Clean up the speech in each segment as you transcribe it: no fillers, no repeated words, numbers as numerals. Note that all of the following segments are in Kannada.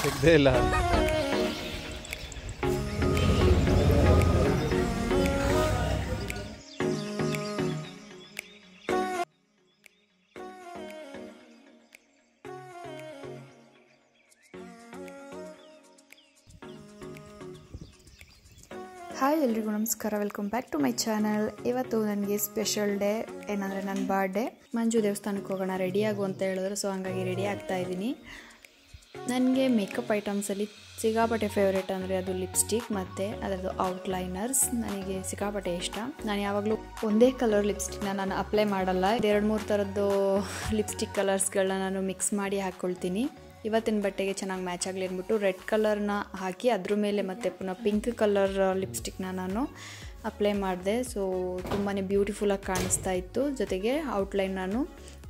ತೆಗ್ದೇ ಇಲ್ಲ. ಹಾಯ್ ಎಲ್ರಿಗೂ ನಮಸ್ಕಾರ, welcome back to my channel. ಇವತ್ತು ನನಗೆ ಸ್ಪೆಷಲ್ ಡೇ, ಏನಂದರೆ ನನ್ನ ಬರ್ಡೇ. ಮಂಜು ದೇವಸ್ಥಾನಕ್ಕೆ ಹೋಗೋಣ ರೆಡಿ ಆಗು ಅಂತ ಹೇಳಿದ್ರು, ಸೊ ಹಾಗಾಗಿ ರೆಡಿ ಆಗ್ತಾ ಇದ್ದೀನಿ. ನನಗೆ ಮೇಕಪ್ ಐಟಮ್ಸಲ್ಲಿ ಸಿಕ್ಕಾಪಟ್ಟೆ ಫೇವ್ರೇಟ್ ಅಂದರೆ ಅದು ಲಿಪ್ಸ್ಟಿಕ್ ಮತ್ತು ಅದರದ್ದು ಔಟ್ಲೈನರ್ಸ್. ನನಗೆ ಸಿಕ್ಕಾಪಟ್ಟೆ ಇಷ್ಟ. ನಾನು ಯಾವಾಗಲೂ ಒಂದೇ ಕಲರ್ ಲಿಪ್ಸ್ಟಿಕ್ನ ನಾನು ಅಪ್ಲೈ ಮಾಡಲ್ಲ. 2-3 ಥರದ್ದು ಲಿಪ್ಸ್ಟಿಕ್ ಕಲರ್ಸ್ಗಳನ್ನ ನಾನು ಮಿಕ್ಸ್ ಮಾಡಿ ಹಾಕ್ಕೊಳ್ತೀನಿ. ಇವತ್ತಿನ ಬಟ್ಟೆಗೆ ಚೆನ್ನಾಗಿ ಮ್ಯಾಚ್ ಆಗಲಿ ಅಂದ್ಬಿಟ್ಟು ರೆಡ್ ಕಲರ್ನ ಹಾಕಿ ಅದ್ರ ಮೇಲೆ ಮತ್ತು ಪುನಃ ಪಿಂಕ್ ಕಲರ್ ಲಿಪ್ಸ್ಟಿಕ್ನ ನಾನು ಅಪ್ಲೈ ಮಾಡಿದೆ. ಸೊ ತುಂಬಾ ಬ್ಯೂಟಿಫುಲ್ಲಾಗಿ ಕಾಣಿಸ್ತಾ ಇತ್ತು. ಜೊತೆಗೆ ಔಟ್ಲೈನ್ ನಾನು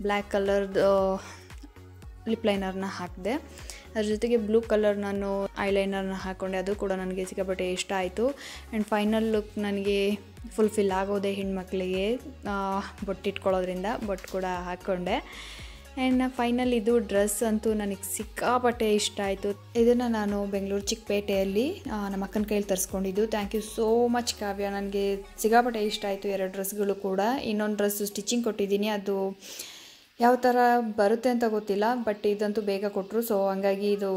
ಬ್ಲ್ಯಾಕ್ ಕಲರ್ದು ಲಿಪ್ ಲೈನರ್ನ ಹಾಕಿದೆ. ಅದ್ರ ಜೊತೆಗೆ ಬ್ಲೂ ಕಲರ್ ನಾನು ಐಲೈನರ್ನ ಹಾಕ್ಕೊಂಡೆ. ಅದು ಕೂಡ ನನಗೆ ಸಿಕ್ಕಾಪಟ್ಟೆ ಇಷ್ಟ ಆಯಿತು. ಆ್ಯಂಡ್ ಫೈನಲ್ ಲುಕ್ ನನಗೆ ಫುಲ್ಫಿಲ್ ಆಗೋದೆ ಹೆಣ್ಮಕ್ಳಿಗೆ ಬೊಟ್ಟಿಟ್ಕೊಳ್ಳೋದ್ರಿಂದ. ಬೊಟ್ಟು ಕೂಡ ಹಾಕ್ಕೊಂಡೆ. ಆ್ಯಂಡ್ ಫೈನಲ್ ಇದು ಡ್ರೆಸ್ ಅಂತೂ ನನಗೆ ಸಿಕ್ಕಾಪಟ್ಟೆ ಇಷ್ಟ ಆಯಿತು. ಇದನ್ನು ನಾನು ಬೆಂಗಳೂರು ಚಿಕ್ಕಪೇಟೆಯಲ್ಲಿ ನಮ್ಮ ಅಕ್ಕನ ಕೈಯಲ್ಲಿ ತರಿಸ್ಕೊಂಡಿದ್ದು. ಥ್ಯಾಂಕ್ ಯು ಸೋ ಮಚ್ ಕಾವ್ಯ. ನನಗೆ ಸಿಕ್ಕಾಪಟ್ಟೆ ಇಷ್ಟ ಆಯಿತು 2 ಡ್ರೆಸ್ಗಳು ಕೂಡ. ಇನ್ನೊಂದು ಡ್ರೆಸ್ಸು ಸ್ಟಿಚಿಂಗ್ ಕೊಟ್ಟಿದ್ದೀನಿ, ಅದು ಯಾವ ಥರ ಬರುತ್ತೆ ಅಂತ ಗೊತ್ತಿಲ್ಲ, ಬಟ್ ಇದಂತೂ ಬೇಗ ಕೊಟ್ಟರು. ಸೊ ಹಂಗಾಗಿ ಇದು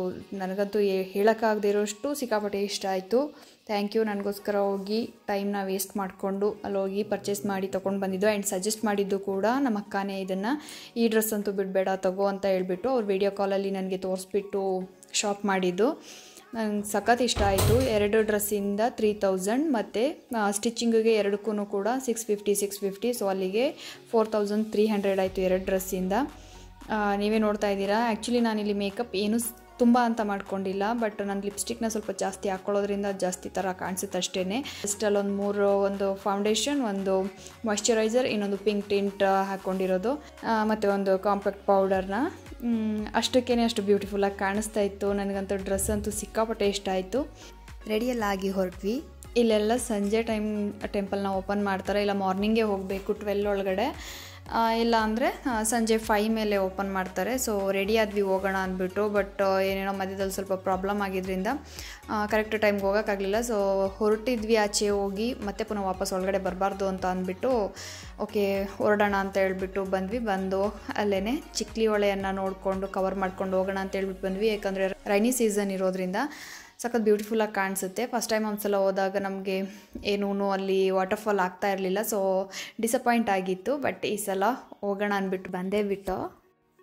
ನನಗಂತೂ ಹೇಳೋಕ್ಕಾಗದೇ ಇರೋಷ್ಟು ಸಿಕ್ಕಾಪಟ್ಟೆ ಇಷ್ಟ ಆಯಿತು. Thank you. ನನಗೋಸ್ಕರ ಹೋಗಿ ಟೈಮ್ನ ವೇಸ್ಟ್ ಮಾಡಿಕೊಂಡು ಅಲ್ಲಿ ಹೋಗಿ ಪರ್ಚೇಸ್ ಮಾಡಿ ತೊಗೊಂಡು ಬಂದಿದ್ದು. ಆ್ಯಂಡ್ ಸಜೆಸ್ಟ್ ಮಾಡಿದ್ದು ಕೂಡ ನಮ್ಮ ಅಕ್ಕನೇ ಇದನ್ನು, ಈ ಡ್ರೆಸ್ ಅಂತೂ ಬಿಡಬೇಡ ತಗೋ ಅಂತ ಹೇಳ್ಬಿಟ್ಟು ಅವ್ರು ವಿಡಿಯೋ ಕಾಲಲ್ಲಿ ನನಗೆ ತೋರಿಸ್ಬಿಟ್ಟು ಶಾಪ್ ಮಾಡಿದ್ದು. ನಂಗೆ ಸಖತ್ ಇಷ್ಟ ಆಯಿತು. 2 ಡ್ರೆಸ್ಸಿಂದ 3000 ಮತ್ತು ಸ್ಟಿಚಿಂಗಿಗೆ ಎರಡಕ್ಕೂ ಕೂಡ 650. ಸೊ ಅಲ್ಲಿಗೆ 4300 ಆಯಿತು 2 ಡ್ರೆಸ್ಸಿಂದ. ನೀವೇ ನೋಡ್ತಾ ಇದ್ದೀರಾ. ಆ್ಯಕ್ಚುಲಿ ನಾನಿಲ್ಲಿ ಮೇಕಪ್ ಏನು ತುಂಬ ಅಂತ ಮಾಡ್ಕೊಂಡಿಲ್ಲ, ಬಟ್ ನಾನು ಲಿಪ್ಸ್ಟಿಕ್ನ ಸ್ವಲ್ಪ ಜಾಸ್ತಿ ಹಾಕ್ಕೊಳ್ಳೋದ್ರಿಂದ ಜಾಸ್ತಿ ಥರ ಕಾಣಿಸುತ್ತೆ ಅಷ್ಟೇ. ಅಷ್ಟಲ್ಲೊಂದು 3, ಒಂದು ಫೌಂಡೇಶನ್, ಒಂದು ಮಾಯ್ಶ್ಚರೈಸರ್, ಇನ್ನೊಂದು ಪಿಂಕ್ ಟಿಂಟ್ ಹಾಕ್ಕೊಂಡಿರೋದು, ಮತ್ತು ಒಂದು ಕಾಂಪ್ಯಾಕ್ಟ್ ಪೌಡರ್ನ. ಅಷ್ಟಕ್ಕೇ ಅಷ್ಟು ಬ್ಯೂಟಿಫುಲ್ಲಾಗಿ ಕಾಣಿಸ್ತಾ ಇತ್ತು. ನನಗಂತೂ ಡ್ರೆಸ್ ಅಂತೂ ಸಿಕ್ಕಾಪಟ್ಟೆ ಇಷ್ಟ ಆಯಿತು. ರೆಡಿಯಲ್ಲಾಗಿ ಹೊರಟ್ವಿ. ಇಲ್ಲೆಲ್ಲ ಸಂಜೆ ಟೆಂಪಲ್ನ ಓಪನ್ ಮಾಡ್ತಾರೆ, ಇಲ್ಲ ಮಾರ್ನಿಂಗೇ ಹೋಗಬೇಕು 12 ಒಳಗಡೆ, ಇಲ್ಲ ಅಂದರೆ ಸಂಜೆ 5 ಮೇಲೆ ಓಪನ್ ಮಾಡ್ತಾರೆ. ಸೊ ರೆಡಿ ಆದ್ವಿ ಹೋಗೋಣ ಅಂದ್ಬಿಟ್ಟು, ಬಟ್ ಏನೇನೋ ಮಧ್ಯದಲ್ಲಿ ಸ್ವಲ್ಪ ಪ್ರಾಬ್ಲಮ್ ಆಗಿದ್ದರಿಂದ ಕರೆಕ್ಟ್ ಟೈಮ್ಗೆ ಹೋಗೋಕ್ಕಾಗಲಿಲ್ಲ. ಸೊ ಹೊರಟಿದ್ವಿ ಆಚೆ ಹೋಗಿ, ಮತ್ತೆ ಪುನಃ ವಾಪಸ್ ಒಳಗಡೆ ಬರಬಾರ್ದು ಅಂತ ಅಂದ್ಬಿಟ್ಟು ಓಕೆ ಹೊರಡೋಣ ಅಂತ ಹೇಳ್ಬಿಟ್ಟು ಬಂದು ಅಲ್ಲೇ ಚಿಕ್ಲಿ ಹೊಳೆಯನ್ನು ನೋಡಿಕೊಂಡು ಕವರ್ ಮಾಡ್ಕೊಂಡು ಹೋಗೋಣ ಅಂತ ಹೇಳ್ಬಿಟ್ಟು ಬಂದ್ವಿ. ಯಾಕಂದರೆ ರೈನಿ ಸೀಸನ್ ಇರೋದ್ರಿಂದ ಸಖತ್ ಬ್ಯೂಟಿಫುಲ್ಲಾಗಿ ಕಾಣಿಸುತ್ತೆ. ಫಸ್ಟ್ ಟೈಮ್ ಒಂದ್ಸಲ ಹೋದಾಗ ನಮಗೆ ಏನೂ ಅಲ್ಲಿ ವಾಟರ್ಫಾಲ್ ಆಗ್ತಾ ಇರಲಿಲ್ಲ, ಸೊ ಡಿಸಪಾಯಿಂಟ್ ಆಗಿತ್ತು. ಬಟ್ ಈ ಸಲ ಹೋಗೋಣ ಅಂದ್ಬಿಟ್ಟು ಬಂದೇ ಬಿಟ್ಟು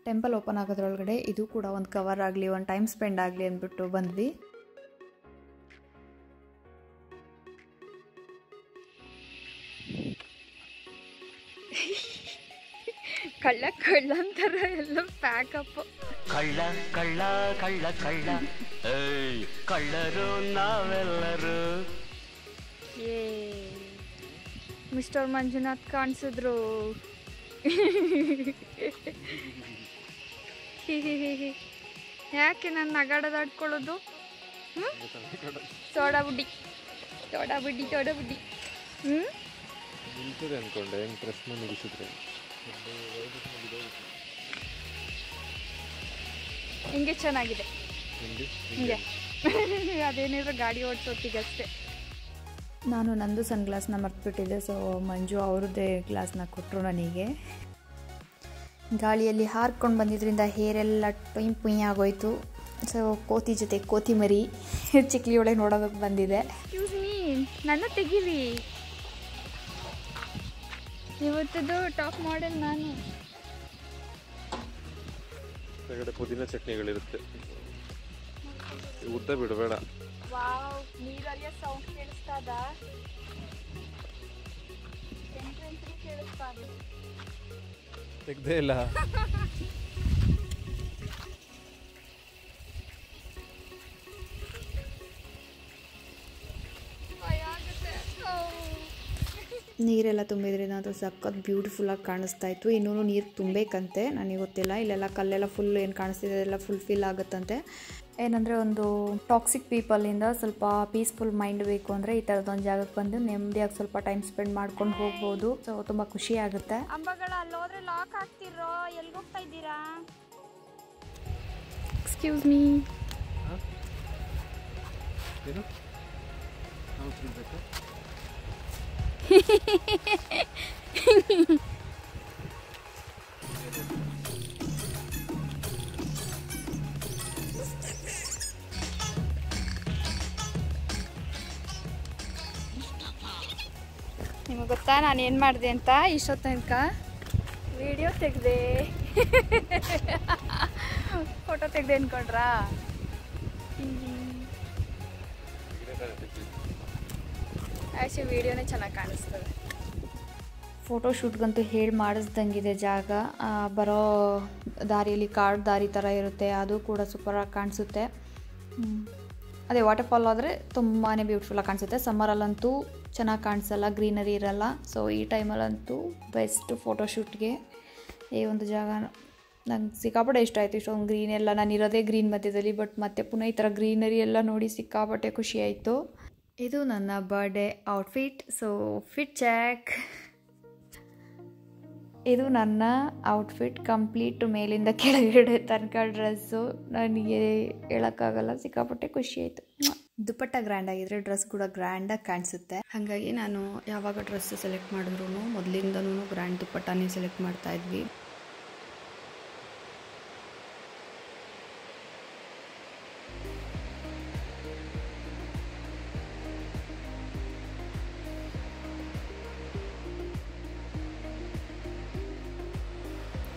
ಟೆಂಪಲ್ ಓಪನ್ ಆಗೋದ್ರೊಳಗಡೆ ಇದು ಕೂಡ ಒಂದು ಕವರ್ ಆಗಲಿ, ಒಂದು ಟೈಮ್ ಸ್ಪೆಂಡ್ ಆಗಲಿ ಅಂದ್ಬಿಟ್ಟು ಬಂದ್ವಿ. ಕಳ್ಳ ಅಂತಾರ ಎಲ್ಲ ಪ್ಯಾಕಪ್. ಕಳ್ಳ ಕಳ್ಳ ಕಳ್ಳ ಕಳ್ಳ ಕಳ್ಳರು ನಾವೆಲ್ಲರೂ. ಮಿಸ್ಟರ್ ಮಂಜುನಾಥ್ ಕಾಣಿಸಿದ್ರು. ಯಾಕೆ ನನ್ನ ನಗಾಡದಾಡ್ಕೊಳ್ಳೋದು? ಸೋಡಾ ಬುಡ್ಡಿ. ಅನ್ಕೊಂಡೆ ಹೆಂಗೆ ಪ್ರಶ್ನೆ ಮುಗಿಸಿದ್ರೆ ಹಿಂಗೆ ಚೆನ್ನಾಗಿದೆ. ಹಿಂಗೆ ಅದೇನಿದ್ರು ಗಾಡಿ ಓಡಿಸೋತ್ತಿಗಷ್ಟೇ. ನಾನು ನಂದು ಸನ್ ಗ್ಲಾಸ್ನ ಮರ್ತ್ಬಿಟ್ಟಿದ್ದೆ. ಸೊ ಮಂಜು ಅವ್ರದ್ದೇ ಗ್ಲಾಸ್ನ ಕೊಟ್ಟರು ನನಗೆ. ಗಾಳಿಯಲ್ಲಿ ಹಾರ್ಕೊಂಡು ಬಂದಿದ್ದರಿಂದ ಹೇರೆಲ್ಲ ಪುಯ್ ಆಗೋಯ್ತು. ಸೊ ಕೋತಿ ಜೊತೆ ಕೋತಿ ಮರಿ ಚಿಕ್ಲಿ ಒಳಗೆ ನೋಡೋದಕ್ಕೆ ಬಂದಿದೆ. ನನ್ನ ತೆಗೀರಿ. ಇವತ್ತದು ಟಾಪ್ ಮಾಡೆಲ್ ನಾನು. ಪುದೀನ ಚಟ್ನಿಗಳಿರುತ್ತೆ, ಉದ್ದ ಬಿಡಬೇಡ. Wow, ನೀರಲ್ಲಿಯ sound ಕೇಳಿಸ್ತಾದ. ಕೇಳಿಸ್ತಾದ. ತೆಗ್ದೇ ಇಲ್ಲ. ನೀರೆಲ್ಲ ತುಂಬಿದ್ರಿಂದ ಅದು ಸಖತ್ ಬ್ಯೂಟಿಫುಲ್ಲಾಗಿ ಕಾಣಿಸ್ತಾ ಇತ್ತು. ಇನ್ನೂ ನೀರು ತುಂಬಬೇಕಂತೆ, ನನಗೆ ಗೊತ್ತಿಲ್ಲ. ಇಲ್ಲೆಲ್ಲ ಕಲ್ಲೆಲ್ಲ ಫುಲ್ ಏನು ಕಾಣಿಸ್ತಿದೆ ಅದೆಲ್ಲ ಫುಲ್ ಆಗುತ್ತಂತೆ. ಏನಂದರೆ ಒಂದು ಟಾಕ್ಸಿಕ್ ಪೀಪಲಿಂದ ಸ್ವಲ್ಪ ಪೀಸ್ಫುಲ್ ಮೈಂಡ್ ಬೇಕು ಅಂದರೆ ಈ ಥರದೊಂದು ಜಾಗಕ್ಕೆ ಬಂದು ನೆಮ್ಮದಿಯಾಗಿ ಸ್ವಲ್ಪ ಟೈಮ್ ಸ್ಪೆಂಡ್ ಮಾಡ್ಕೊಂಡು ಹೋಗ್ಬೋದು. ಸೊ ತುಂಬ ಖುಷಿ ಆಗುತ್ತೆ. ಅಂಬಗಳ ಅಲ್ಲೋದ್ರೆ ಲಾಕ್ ಆಗ್ತಿರೋ, ಎಲ್ಲಿಗೆ ಹೋಗ್ತಾ ಇದ್ದೀರಾ? Excuse me. ಏನು ನಾವು ತಿನ್ಬೇಕು. ನಿಮಗೆ ಗೊತ್ತಾ ನಾನು ಏನು ಮಾಡಿದೆ ಅಂತ? ಇಷ್ಟೊತ್ತು ತನಕ ವಿಡಿಯೋ ತೆಗೆದೆ, ಫೋಟೋ ತೆಗೆದೆ ಅಂದ್ಕೊಂಡ್ರಾ? ಆ್ಯಕ್ಚುಲಿ ವಿಡಿಯೋನೇ ಚೆನ್ನಾಗಿ ಕಾಣಿಸ್ತದೆ. ಫೋಟೋ ಶೂಟ್ಗಂತೂ ಹೇಳಿ ಮಾಡಿಸ್ದಂಗಿದೆ ಜಾಗ. ಬರೋ ದಾರಿಯಲ್ಲಿ ಕಾಡು ದಾರಿ ಥರ ಇರುತ್ತೆ, ಅದು ಕೂಡ ಸೂಪರಾಗಿ ಕಾಣಿಸುತ್ತೆ. ಅದೇ ವಾಟರ್ಫಾಲ್ ಆದರೆ ತುಂಬಾ ಬ್ಯೂಟಿಫುಲ್ಲಾಗಿ ಕಾಣಿಸುತ್ತೆ. ಸಮ್ಮರಲ್ಲಂತೂ ಚೆನ್ನಾಗಿ ಕಾಣಿಸಲ್ಲ, ಗ್ರೀನರಿ ಇರಲ್ಲ. ಸೊ ಈ ಟೈಮಲ್ಲಂತೂ ಬೆಸ್ಟ್ ಫೋಟೋಶೂಟ್ಗೆ ಈ ಒಂದು ಜಾಗ ನಂಗೆ ಸಿಕ್ಕಾಪಟ್ಟೆ ಇಷ್ಟ ಆಯಿತು. ಇಷ್ಟೊಂದು ಗ್ರೀನ್ ಎಲ್ಲ, ನಾನು ಇರೋದೇ ಗ್ರೀನ್ ಮಧ್ಯದಲ್ಲಿ, ಬಟ್ ಮತ್ತೆ ಪುನಃ ಈ ಥರ ಗ್ರೀನರಿ ಎಲ್ಲ ನೋಡಿ ಸಿಕ್ಕಾಪಟ್ಟೆ ಖುಷಿ ಆಯಿತು. ಇದು ನನ್ನ birthday outfit. So fit check. ಇದು ನನ್ನ ಔಟ್ಫಿಟ್ ಕಂಪ್ಲೀಟ್ ಮೇಲಿಂದ ಕೆಳಗಡೆ ತನಕ ಡ್ರೆಸ್ಸು. ನನಗೆ ಹೇಳೋಕ್ಕಾಗಲ್ಲ, ಸಿಕ್ಕಾಪಟ್ಟೆ ಖುಷಿ ಆಯಿತು. ದುಪ್ಪಟ್ಟ ಗ್ರ್ಯಾಂಡ್ ಆಗಿದ್ರೆ ಡ್ರೆಸ್ ಕೂಡ ಗ್ರ್ಯಾಂಡಾಗಿ ಕಾಣಿಸುತ್ತೆ. ಹಾಗಾಗಿ ನಾನು ಯಾವಾಗ ಡ್ರೆಸ್ ಸೆಲೆಕ್ಟ್ ಮಾಡಿದ್ರು ಮೊದಲಿಂದನೂ ಗ್ರ್ಯಾಂಡ್ ದುಪ್ಪಟ್ಟನೇ ಸೆಲೆಕ್ಟ್ ಮಾಡ್ತಾ ಇದ್ವಿ.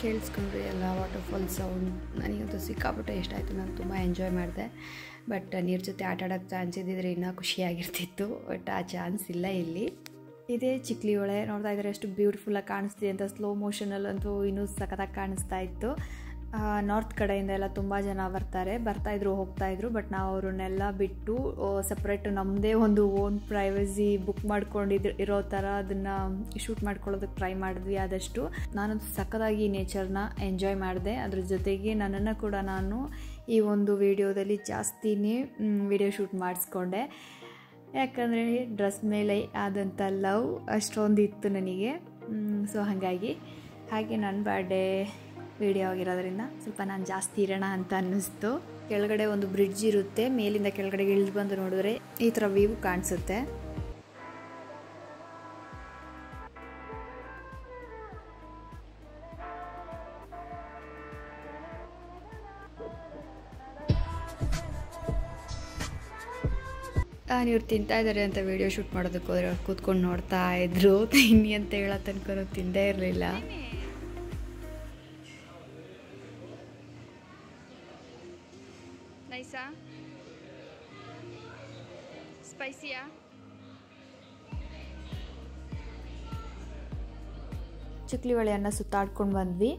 ಕೇಳಿಸ್ಕೊಂಡ್ರಿ ಎಲ್ಲ ವಾಟರ್ಫಾಲ್ ಸೌಂಡ್. ನನಗಂತೂ ಸಿಕ್ಕಾಪಟ್ಟೆ ಇಷ್ಟ ಆಯಿತು. ನಾನು ತುಂಬ ಎಂಜಾಯ್ ಮಾಡಿದೆ. ಬಟ್ ನೀರು ಜೊತೆ ಆಟ ಆಡೋಕ್ಕೆ ಚಾನ್ಸ್ ಇದ್ದಿದ್ರೆ ಇನ್ನೂ ಖುಷಿಯಾಗಿರ್ತಿತ್ತು. ಬಟ್ ಆ ಚಾನ್ಸ್ ಇಲ್ಲ ಇಲ್ಲಿ. ಇದೇ ಚಿಕ್ಲಿ ಹೊಳೆ. ನೋಡ್ತಾ ಇದ್ದಾರೆ ಎಷ್ಟು ಬ್ಯೂಟಿಫುಲ್ಲಾಗಿ ಕಾಣಿಸ್ತಿದೆ ಅಂತ. ಸ್ಲೋ ಮೋಷನಲ್ಲಂತೂ ಇನ್ನೂ ಸಖತ್ತಾಗಿ ಕಾಣಿಸ್ತಾ ಇತ್ತು. ನಾರ್ತ್ ಕಡೆಯಿಂದ ಎಲ್ಲ ತುಂಬ ಜನ ಬರ್ತಾಯಿದ್ರು ಹೋಗ್ತಾಯಿದ್ರು. ಬಟ್ ನಾವು ಅವ್ರನ್ನೆಲ್ಲ ಬಿಟ್ಟು ಸಪ್ರೇಟ್ ನಮ್ಮದೇ ಒಂದು ಓನ್ ಪ್ರೈವಸಿ ಬುಕ್ ಮಾಡ್ಕೊಂಡಿದ್ರು ಇರೋ ಥರ ಅದನ್ನು ಶೂಟ್ ಮಾಡ್ಕೊಳ್ಳೋದಕ್ಕೆ ಟ್ರೈ ಮಾಡಿದ್ವಿ ಆದಷ್ಟು. ನಾನು ಸಖತ್ತಾಗಿ ನೇಚರ್ನ ಎಂಜಾಯ್ ಮಾಡಿದೆ. ಅದ್ರ ಜೊತೆಗೆ ನನ್ನನ್ನು ಕೂಡ ನಾನು ಈ ಒಂದು ವಿಡಿಯೋದಲ್ಲಿ ಜಾಸ್ತಿನೇ ವಿಡಿಯೋ ಶೂಟ್ ಮಾಡಿಸ್ಕೊಂಡೆ. ಯಾಕಂದರೆ ಡ್ರೆಸ್ ಮೇಲೆ ಆದಂಥ ಲವ್ ಅಷ್ಟೊಂದು ಇತ್ತು ನನಗೆ. ಸೊ ಹಾಗೆ ನನ್ನ ಬರ್ಡೇ ವಿಡಿಯೋ ಆಗಿರೋದ್ರಿಂದ ಸ್ವಲ್ಪ ನಾನು ಜಾಸ್ತಿ ಇರೋಣ ಅಂತ ಅನ್ನಿಸ್ತು. ಕೆಳಗಡೆ ಒಂದು ಬ್ರಿಡ್ಜ್ ಇರುತ್ತೆ, ಮೇಲಿಂದ ಕೆಳಗಡೆಗೆ ಇಳಿದು ಬಂದು ನೋಡಿದ್ರೆ ಈ ಥರ ವ್ಯೂ ಕಾಣಿಸುತ್ತೆ. ಇವ್ರು ತಿಂತಾ ಇದ್ದಾರೆ ಅಂತ ವಿಡಿಯೋ ಶೂಟ್ ಮಾಡೋದಕ್ಕೆ ಹೋದ್ರೆ ಅವ್ರು ಕೂತ್ಕೊಂಡು ನೋಡ್ತಾ ಇದ್ರು. ತಿನ್ನಿ ಅಂತ ಹೇಳೋ ತನಕ ತಿಂದೇ ಇರಲಿಲ್ಲ. ನೈಸಾ? ಸ್ಪೈಸಿಯಾ? ಚಿಕ್ಲಿ ಹೊಳೆಯನ್ನು ಸುತ್ತಾಡ್ಕೊಂಡು ಬಂದ್ವಿ.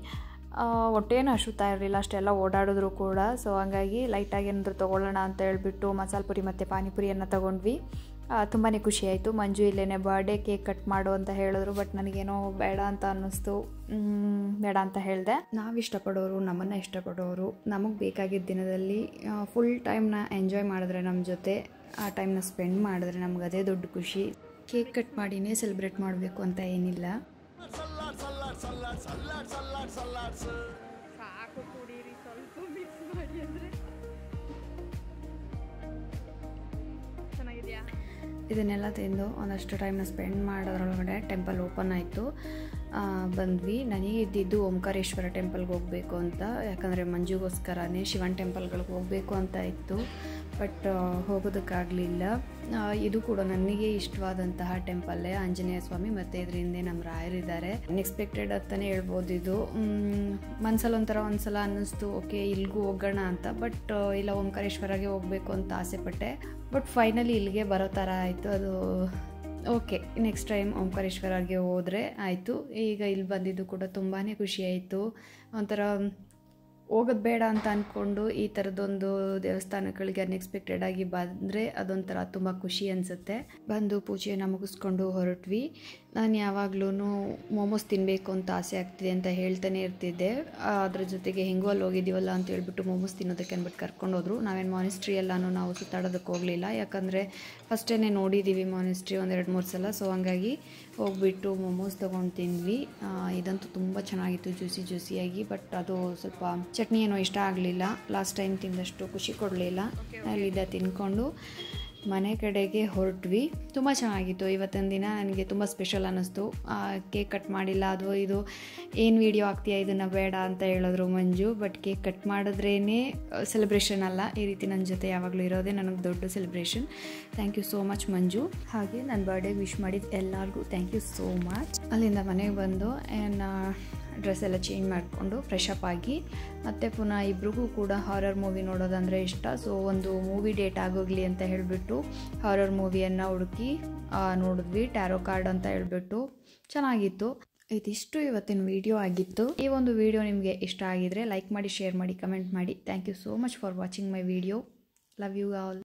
ಹೊಟ್ಟೆನೂ ಹಸುತ್ತಾ ಇರಲಿಲ್ಲ, ಅಷ್ಟೆಲ್ಲ ಓಡಾಡಿದ್ರು ಕೂಡ. ಸೊ ಹಂಗಾಗಿ ಲೈಟಾಗಿ ಏನಾದರೂ ತೊಗೊಳ್ಳೋಣ ಅಂತ ಹೇಳ್ಬಿಟ್ಟು ಮಸಾಲೆ ಪುರಿ ಮತ್ತು ಪಾನಿಪುರಿಯನ್ನು ತೊಗೊಂಡ್ವಿ. ತುಂಬಾ ಖುಷಿ ಆಯಿತು. ಮಂಜು ಇಲ್ಲೇ ಬರ್ಡೇ ಕೇಕ್ ಕಟ್ ಮಾಡು ಅಂತ ಹೇಳಿದ್ರು. ಬಟ್ ನನಗೇನೋ ಬೇಡ ಅಂತ ಅನ್ನಿಸ್ತು. ಬೇಡ ಅಂತ ಹೇಳಿದೆ. ನಾವು ಇಷ್ಟಪಡೋರು, ನಮ್ಮನ್ನು ಇಷ್ಟಪಡೋರು, ನಮಗೆ ಬೇಕಾಗಿದ್ದ ದಿನದಲ್ಲಿ ಫುಲ್ ಟೈಮ್ನ ಎಂಜಾಯ್ ಮಾಡಿದ್ರೆ, ನಮ್ಮ ಜೊತೆ ಆ ಟೈಮ್ನ ಸ್ಪೆಂಡ್ ಮಾಡಿದ್ರೆ ನಮ್ಗೆ ಅದೇ ದೊಡ್ಡ ಖುಷಿ. ಕೇಕ್ ಕಟ್ ಮಾಡಿನೇ ಸೆಲೆಬ್ರೇಟ್ ಮಾಡಬೇಕು ಅಂತ ಏನಿಲ್ಲ. ಸಾಕು ಕುಡೀರಿ, ಸ್ವಲ್ಪ ಮಿಕ್ಸ್ ಮಾಡಿ ಅಂದರೆ ಚೆನ್ನಾಗಿದೆಯಾ? ಇದನ್ನೆಲ್ಲ ತಿಂದು ಒಂದಷ್ಟು ಟೈಮ್ನ ಸ್ಪೆಂಡ್ ಮಾಡೋದ್ರೊಳಗಡೆ ಟೆಂಪಲ್ ಓಪನ್ ಆಯಿತು. ಬಂದ್ವಿ. ನನಗೆ ಇದ್ದಿದ್ದು ಓಂಕಾರೇಶ್ವರ ಟೆಂಪಲ್ಗೆ ಹೋಗಬೇಕು ಅಂತ. ಯಾಕಂದರೆ ಮಂಜುಗೋಸ್ಕರನೇ ಶಿವನ್ ಟೆಂಪಲ್ಗಳಿಗೆ ಹೋಗಬೇಕು ಅಂತ ಇತ್ತು. ಬಟ್ ಹೋಗೋದಕ್ಕಾಗಲಿಲ್ಲ. ಇದು ಕೂಡ ನನಗೆ ಇಷ್ಟವಾದಂತಹ ಟೆಂಪಲ್ಲೇ, ಆಂಜನೇಯ ಸ್ವಾಮಿ. ಮತ್ತು ಇದ್ರ ಹಿಂದೆ ನಮ್ಮ ರಾಯರಿದ್ದಾರೆ. ಅನ್ಎಕ್ಸ್ಪೆಕ್ಟೆಡ್ ಅಂತಲೇ ಹೇಳ್ಬೋದು. ಇದು ಮನಸ್ಸಲ್ಲಿ ಒಂದ್ಸಲ ಅನ್ನಿಸ್ತು, ಓಕೆ ಇಲ್ಲಿಗೂ ಹೋಗೋಣ ಅಂತ. ಬಟ್ ಇಲ್ಲ, ಓಂಕಾರೇಶ್ವರಗೆ ಹೋಗಬೇಕು ಅಂತ ಆಸೆಪಟ್ಟೆ. ಬಟ್ ಫೈನಲಿ ಇಲ್ಲಿಗೆ ಬರೋ ಥರ ಆಯಿತು. ಅದು ಓಕೆ, ನೆಕ್ಸ್ಟ್ ಟೈಮ್ ಓಂಕಾರೇಶ್ವರಗೆ ಹೋದರೆ ಆಯಿತು. ಈಗ ಇಲ್ಲಿ ಬಂದಿದ್ದು ಕೂಡ ತುಂಬಾ ಖುಷಿ ಆಯಿತು. ಒಂಥರ ಹೋಗೋದು ಬೇಡ ಅಂತ ಅಂದ್ಕೊಂಡು ಈ ಥರದೊಂದು ದೇವಸ್ಥಾನಗಳಿಗೆ ಅನ್ಎಕ್ಸ್ಪೆಕ್ಟೆಡ್ ಆಗಿ ಬಂದರೆ ಅದೊಂಥರ ತುಂಬ ಖುಷಿ ಅನಿಸುತ್ತೆ. ಬಂದು ಪೂಜೆಯನ್ನು ಮುಗಿಸ್ಕೊಂಡು ಹೊರಟ್ವಿ. ನಾನು ಯಾವಾಗಲೂ ಮೋಮೋಸ್ ತಿನ್ನಬೇಕು ಅಂತ ಆಸೆ ಆಗ್ತಿದೆ ಅಂತ ಹೇಳ್ತಾನೆ ಇರ್ತಿದ್ದೆ. ಅದ್ರ ಜೊತೆಗೆ ಹೆಂಗೋ ಅಲ್ಲಿ ಹೋಗಿದ್ದೀವಲ್ಲ ಅಂತ ಹೇಳ್ಬಿಟ್ಟು ಮೋಮೋಸ್ ತಿನ್ನೋದಕ್ಕೆ ಅಂದ್ಬಿಟ್ಟು ಕರ್ಕೊಂಡೋದ್ರು. ನಾವೇನು ಮಾನಿಸ್ಟ್ರಿ ಎಲ್ಲನೂ ನಾವು ಸುತ್ತಾಡೋದಕ್ಕೆ ಹೋಗಲಿಲ್ಲ. ಯಾಕಂದರೆ ಫಸ್ಟೇ ನೋಡಿದ್ದೀವಿ ಮಾನಿಸ್ಟ್ರಿ 1-2-3 ಸಲ. ಸೊ ಹಂಗಾಗಿ ಹೋಗ್ಬಿಟ್ಟು ಮೋಮೋಸ್ ತೊಗೊಂಡು ತಿಂದ್ವಿ. ಇದಂತೂ ತುಂಬ ಚೆನ್ನಾಗಿತ್ತು, ಜ್ಯೂಸಿಯಾಗಿ. ಬಟ್ ಅದು ಸ್ವಲ್ಪ ಚಟ್ನಿ ಏನೋ ಇಷ್ಟ ಆಗಲಿಲ್ಲ. ಲಾಸ್ಟ್ ಟೈಮ್ ತಿಂದಷ್ಟು ಖುಷಿ ಕೊಡಲಿಲ್ಲ. ಅಲ್ಲಿದ್ದ ತಿನ್ಕೊಂಡು ಮನೆ ಕಡೆಗೆ ಹೊರಟ್ವಿ. ತುಂಬ ಚೆನ್ನಾಗಿತ್ತು ಇವತ್ತಿನ ದಿನ. ನನಗೆ ತುಂಬ ಸ್ಪೆಷಲ್ ಅನ್ನಿಸ್ತು. ಕೇಕ್ ಕಟ್ ಮಾಡಿಲ್ಲ, ಅದು ಇದು ಏನು ವೀಡಿಯೋ ಆಗ್ತೀಯಾ ಇದನ್ನು ಬೇಡ ಅಂತ ಹೇಳಿದ್ರು ಮಂಜು. ಬಟ್ ಕೇಕ್ ಕಟ್ ಮಾಡಿದ್ರೇ ಸೆಲೆಬ್ರೇಷನ್ ಅಲ್ಲ, ಈ ರೀತಿ ನನ್ನ ಜೊತೆ ಯಾವಾಗಲೂ ಇರೋದೇ ನನಗೆ ದೊಡ್ಡ celebration. Thank you so much Manju. ಹಾಗೆ ನನ್ನ ಬರ್ಡೇಗೆ ವಿಶ್ ಮಾಡಿದ ಎಲ್ಲರಿಗೂ ಥ್ಯಾಂಕ್ ಯು ಸೋ ಮಚ್. ಅಲ್ಲಿಂದ ಮನೆಗೆ ಬಂದು ಡ್ರೆಸ್ ಎಲ್ಲ ಚೇಂಜ್ ಮಾಡಿಕೊಂಡು ಫ್ರೆಶ್ ಅಪ್ ಆಗಿ ಮತ್ತು ಪುನಃ ಇಬ್ರಿಗೂ ಕೂಡ ಹಾರರ್ ಮೂವಿ ನೋಡೋದಂದರೆ ಇಷ್ಟ. ಸೊ ಒಂದು ಮೂವಿ ಡೇಟ್ ಆಗೋಗಲಿ ಅಂತ ಹೇಳಿಬಿಟ್ಟು ಹಾರರ್ ಮೂವಿಯನ್ನು ಹುಡುಕಿ ನೋಡಿದ್ವಿ. ಟ್ಯಾರೋ ಕಾರ್ಡ್ ಅಂತ ಹೇಳಿಬಿಟ್ಟು ಚೆನ್ನಾಗಿತ್ತು. ಇದಿಷ್ಟು ಇವತ್ತಿನ ವಿಡಿಯೋ ಆಗಿತ್ತು. ಈ ಒಂದು ವಿಡಿಯೋ ನಿಮಗೆ ಇಷ್ಟ ಆಗಿದರೆ ಲೈಕ್ ಮಾಡಿ, ಶೇರ್ ಮಾಡಿ, ಕಮೆಂಟ್ ಮಾಡಿ. Thank you so much for watching my video. Love you all.